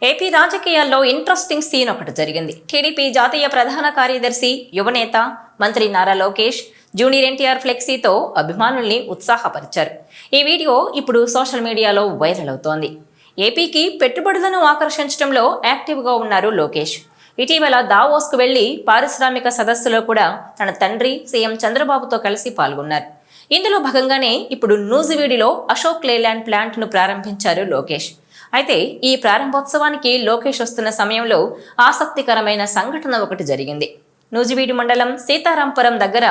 AP రాజకీయాల్లో interesting scene ఒకటి జరిగింది. టీడీపీ జాతీయ ప్రధాన కార్యదర్శి, యువనేత, మంత్రి నారా లోకేష్ జూనియర్ ఎన్టీఆర్ ఫ్లెక్సీతో అభిమానుల్ని ఉత్సాహపరిచారు. ఈ వీడియో ఇప్పుడు సోషల్ మీడియాలో వైరల్ అవుతోంది. ఏపీకి పెట్టుబడులను ఆకర్షించడంలో యాక్టివ్గా ఉన్నారు లోకేష్. ఇటీవల దావోస్కు వెళ్లి పారిశ్రామిక సదస్సులో కూడా తన తండ్రి సీఎం చంద్రబాబుతో కలిసి పాల్గొన్నారు. ఇందులో భాగంగానే ఇప్పుడు నూజివీడులో అశోక్ లేలాండ్ ప్లాంట్ను ప్రారంభించారు లోకేష్. అయితే ఈ ప్రారంభోత్సవానికి లోకేష్ వస్తున్న సమయంలో ఆసక్తికరమైన సంఘటన ఒకటి జరిగింది. నూజివీడు మండలం సీతారాంపురం దగ్గర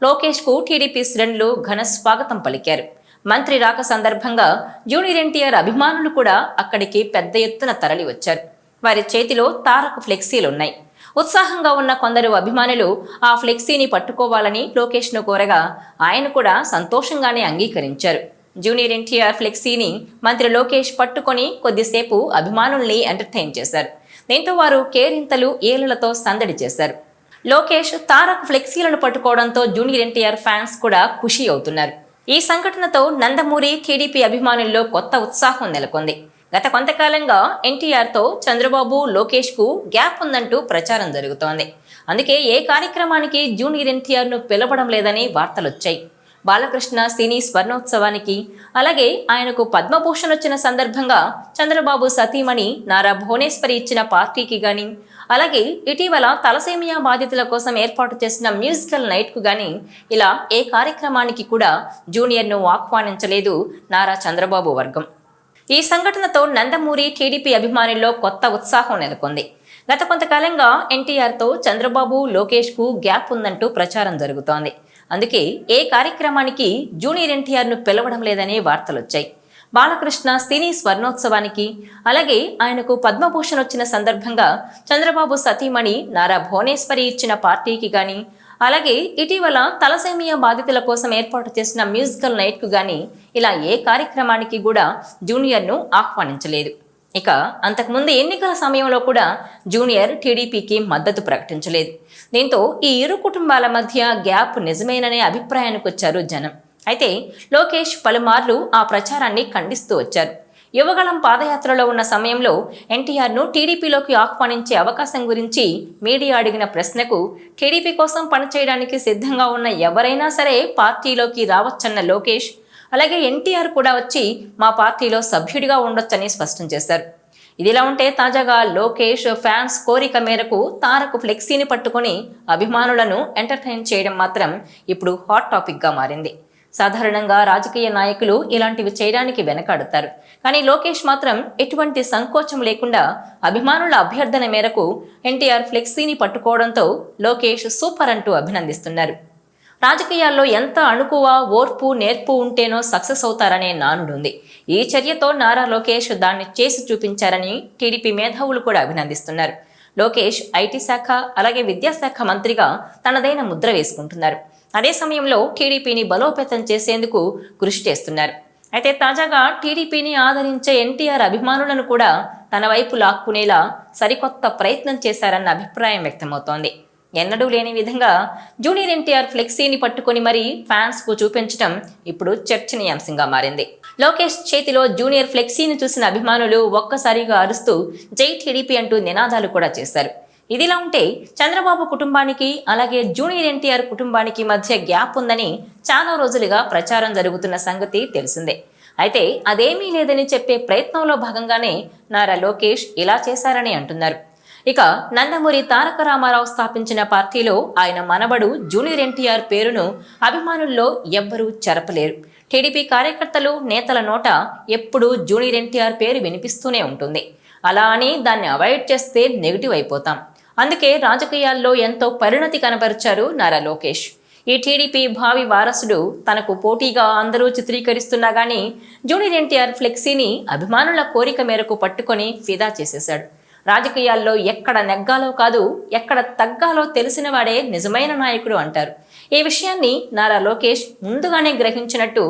లోకేష్కు టీడీపీ శ్రేణులు ఘన స్వాగతం పలికారు. మంత్రి రాక సందర్భంగా జూనియర్ ఎన్టీఆర్ అభిమానులు కూడా అక్కడికి పెద్ద ఎత్తున తరలి వచ్చారు. వారి చేతిలో తారక ఫ్లెక్సీలున్నాయి. ఉత్సాహంగా ఉన్న కొందరు అభిమానులు ఆ ఫ్లెక్సీని పట్టుకోవాలని లోకేష్ను కోరగా ఆయన కూడా సంతోషంగానే అంగీకరించారు. జూనియర్ ఎన్టీఆర్ ఫ్లెక్సీని మంత్రి లోకేష్ పట్టుకొని కొద్దిసేపు అభిమానుల్ని ఎంటర్టైన్ చేశారు. దీంతో వారు కేరింతలు, ఏలులతో సందడి చేశారు. లోకేష్ తారక్ ఫ్లెక్సీలను పట్టుకోవడంతో జూనియర్ ఎన్టీఆర్ ఫ్యాన్స్ కూడా ఖుషి అవుతున్నారు. ఈ సంఘటనతో నందమూరి, టీడీపీ అభిమానుల్లో కొత్త ఉత్సాహం నెలకొంది. గత కొంతకాలంగా ఎన్టీఆర్తో చంద్రబాబు, లోకేష్కు గ్యాప్ ఉందంటూ ప్రచారం జరుగుతోంది. అందుకే ఏ కార్యక్రమానికి జూనియర్ ఎన్టీఆర్ను పిలవడం లేదని వార్తలొచ్చాయి. బాలకృష్ణ సినీ స్వర్ణోత్సవానికి, అలాగే ఆయనకు పద్మభూషణ్ వచ్చిన సందర్భంగా చంద్రబాబు సతీమణి నారా భువనేశ్వరి ఇచ్చిన పార్టీకి గాని, అలాగే ఇటీవల తలసేమియా బాధితుల కోసం ఏర్పాటు చేసిన మ్యూజికల్ నైట్కు గాని ఇలా ఏ కార్యక్రమానికి కూడా జూనియర్ను ఆహ్వానించలేదు నారా చంద్రబాబు వర్గం. ఈ సంఘటనతో నందమూరి, టీడీపీ అభిమానుల్లో కొత్త ఉత్సాహం నెలకొంది. గత కొంతకాలంగా ఎన్టీఆర్తో చంద్రబాబు, లోకేష్కు గ్యాప్ ఉందంటూ ప్రచారం జరుగుతోంది. అందుకే ఏ కార్యక్రమానికి జూనియర్ ఎన్టీఆర్ను పిలవడం లేదనే వార్తలొచ్చాయి. బాలకృష్ణ సినీ స్వర్ణోత్సవానికి, అలాగే ఆయనకు పద్మభూషణ్ వచ్చిన సందర్భంగా చంద్రబాబు సతీమణి నారా భువనేశ్వరి ఇచ్చిన పార్టీకి గాని, అలాగే ఇటీవల తలసేమియా బాధితుల కోసం ఏర్పాటు చేసిన మ్యూజికల్ నైట్కు గాని ఇలా ఏ కార్యక్రమానికి కూడా జూనియర్ను ఆహ్వానించలేదు. ఇక అంతకుముందు ఎన్నికల సమయంలో కూడా జూనియర్ టీడీపీకి మద్దతు ప్రకటించలేదు. దీంతో ఈ ఇరు కుటుంబాల మధ్య గ్యాప్ నిజమేననే అభిప్రాయానికి వచ్చారు జనం. అయితే లోకేష్ పలుమార్లు ఆ ప్రచారాన్ని ఖండిస్తూ వచ్చారు. యువగళం పాదయాత్రలో ఉన్న సమయంలో ఎన్టీఆర్ను టీడీపీలోకి ఆహ్వానించే అవకాశం గురించి మీడియా అడిగిన ప్రశ్నకు టీడీపీ కోసం పనిచేయడానికి సిద్ధంగా ఉన్న ఎవరైనా సరే పార్టీలోకి రావచ్చన్న లోకేష్, అలాగే ఎన్టీఆర్ కూడా వచ్చి మా పార్టీలో సభ్యుడిగా ఉండొచ్చని స్పష్టం చేశారు. ఇదిలా ఉంటే తాజాగా లోకేష్ ఫ్యాన్స్ కోరిక మేరకు తారక్ ఫ్లెక్సీని పట్టుకొని అభిమానులను ఎంటర్టైన్ చేయడం మాత్రం ఇప్పుడు హాట్ టాపిక్గా మారింది. సాధారణంగా రాజకీయ నాయకులు ఇలాంటివి చేయడానికి వెనకాడుతారు. కానీ లోకేష్ మాత్రం ఎటువంటి సంకోచం లేకుండా అభిమానుల అభ్యర్థన మేరకు ఎన్టీఆర్ ఫ్లెక్సీని పట్టుకోవడంతో లోకేష్ సూపర్ అంటూ అభినందిస్తున్నారు. రాజకీయాల్లో ఎంత అణుకువ, ఓర్పు, నేర్పు ఉంటేనో సక్సెస్ అవుతారనే నానుడుంది. ఈ చర్యతో నారా లోకేష్ దాన్ని చేసి చూపించారని టీడీపీ మేధావులు కూడా అభినందిస్తున్నారు. లోకేష్ ఐటీ శాఖ, అలాగే విద్యాశాఖ మంత్రిగా తనదైన ముద్ర వేసుకుంటున్నారు. అదే సమయంలో టీడీపీని బలోపేతం చేసేందుకు కృషి చేస్తున్నారు. అయితే తాజాగా టీడీపీని ఆదరించే ఎన్టీఆర్ అభిమానులను కూడా తన వైపు లాక్కునేలా సరికొత్త ప్రయత్నం చేశారన్న అభిప్రాయం వ్యక్తమవుతోంది. ఎన్నడూ లేని విధంగా జూనియర్ ఎన్టీఆర్ ఫ్లెక్సీని పట్టుకొని మరీ ఫ్యాన్స్కు చూపించడం ఇప్పుడు చర్చనీయాంశంగా మారింది. లోకేష్ చేతిలో జూనియర్ ఫ్లెక్సీని చూసిన అభిమానులు ఒక్కసారిగా అరుస్తూ జై టీడీపీ అంటూ నినాదాలు కూడా చేశారు. ఇదిలా ఉంటే చంద్రబాబు కుటుంబానికి, అలాగే జూనియర్ ఎన్టీఆర్ కుటుంబానికి మధ్య గ్యాప్ ఉందని చాలా రోజులుగా ప్రచారం జరుగుతున్న సంగతి తెలిసిందే. అయితే అదేమీ లేదని చెప్పే ప్రయత్నంలో భాగంగానే నారా లోకేష్ ఇలా చేశారని అంటున్నారు. ఇక నందమూరి తారక రామారావు స్థాపించిన పార్టీలో ఆయన మనవడు జూనియర్ ఎన్టీఆర్ పేరును అభిమానుల్లో ఎవ్వరూ చెరపలేరు. టీడీపీ కార్యకర్తలు, నేతల నోట ఎప్పుడూ జూనియర్ ఎన్టీఆర్ పేరు వినిపిస్తూనే ఉంటుంది. అలా అని దాన్ని అవాయిడ్ చేస్తే నెగిటివ్ అయిపోతాం. అందుకే రాజకీయాల్లో ఎంతో పరిణతి కనబరిచారు నారా లోకేష్. ఈ టీడీపీ భావి వారసుడు తనకు పోటీగా అందరూ చిత్రీకరిస్తున్నా గానీ జూనియర్ ఎన్టీఆర్ ఫ్లెక్సీని అభిమానుల కోరిక మేరకు పట్టుకొని ఫిదా చేసేశాడు. రాజకీయాల్లో ఎక్కడ నెగ్గాలో కాదు, ఎక్కడ తగ్గాలో తెలిసిన వాడే నిజమైన నాయకుడు అంటారు. ఈ విషయాన్ని నారా లోకేష్ ముందుగానే గ్రహించినట్టు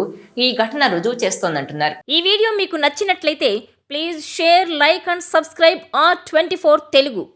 ఈ ఘటన రుజువు చేస్తోందంటున్నారు. ఈ వీడియో మీకు నచ్చినట్లయితే please share, like and subscribe R24 Telugu.